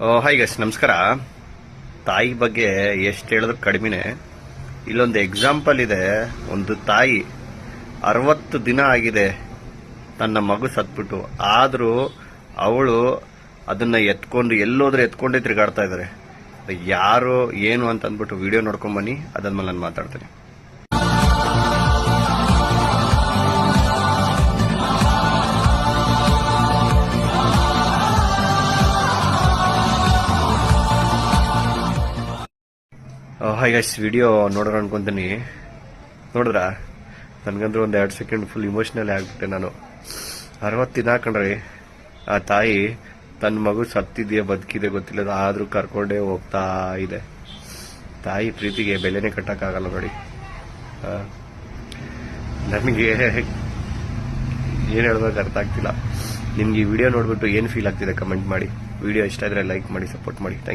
Hi guys, ನಮಸ್ಕಾರ. ತಾಯಿ ಬಗ್ಗೆ ಎಷ್ಟು ಹೇಳಿದ್ರು ಕಡಿಮೆನೆ. ಇಲ್ಲೊಂದು ಎಕ್ಸಾಂಪಲ್ ಇದೆ. ಒಂದು ತಾಯಿ 60 ದಿನ ಆಗಿದೆ ತನ್ನ ಮಗು ಸತ್ಬಿಟ್ಟು, ಆದರೂ ಅವಳು ಅದನ್ನ ಎತ್ಕೊಂಡು ಎಲ್ಲೋದ್ರೆ ಎತ್ಕೊಂಡೇ ತಿರುಗಾಡ್ತಾ ಇದ್ದಾರೆ. ಯಾರು ಏನು ಅಂತ ಅಂದ್ಬಿಟ್ಟು ವಿಡಿಯೋ ನೋಡ್ಕೊಂಡ್ ಬನ್ನಿ, ಅದಾದ್ಮೇಲೆ ನಾನು ಮಾತಾಡ್ತೀನಿ. ಹಾಯ್ ಗೈಸ್, ವಿಡಿಯೋ ನೋಡೋಣ ಅನ್ಕೊಂತೀನಿ. ನೋಡಿದ್ರ ನನ್ಗಂದ್ರೂ ಒಂದು 2 ಸೆಕೆಂಡ್ ಫುಲ್ ಇಮೋಷನಲ್ ಆಗ್ಬಿಟ್ಟೆ ನಾನು. 60 ದಿನ ಕಣ್ರಿ, ಆ ತಾಯಿ ತನ್ನ ಮಗು ಸತ್ತಿದೆಯಾ ಬದುಕಿದೆ ಗೊತ್ತಿಲ್ಲ, ಆದ್ರೂ ಕರ್ಕೊಂಡೇ ಹೋಗ್ತಾ ಇದೆ. ತಾಯಿ ಪ್ರೀತಿಗೆ ಬೆಲೆನೇ ಕಟ್ಟಕ್ಕಾಗಲ್ಲ ನೋಡಿ. ನನಗೆ ಏನ್ ಹೇಳ್ಬೇಕು ಅರ್ಥ ಆಗ್ತಿಲ್ಲ. ನಿಮ್ಗೆ ಈ ವಿಡಿಯೋ ನೋಡ್ಬಿಟ್ಟು ಏನ್ ಫೀಲ್ ಆಗ್ತಿದೆ ಕಮೆಂಟ್ ಮಾಡಿ. ವಿಡಿಯೋ ಇಷ್ಟ ಇದ್ರೆ ಲೈಕ್ ಮಾಡಿ, ಸಪೋರ್ಟ್ ಮಾಡಿ. Thank you.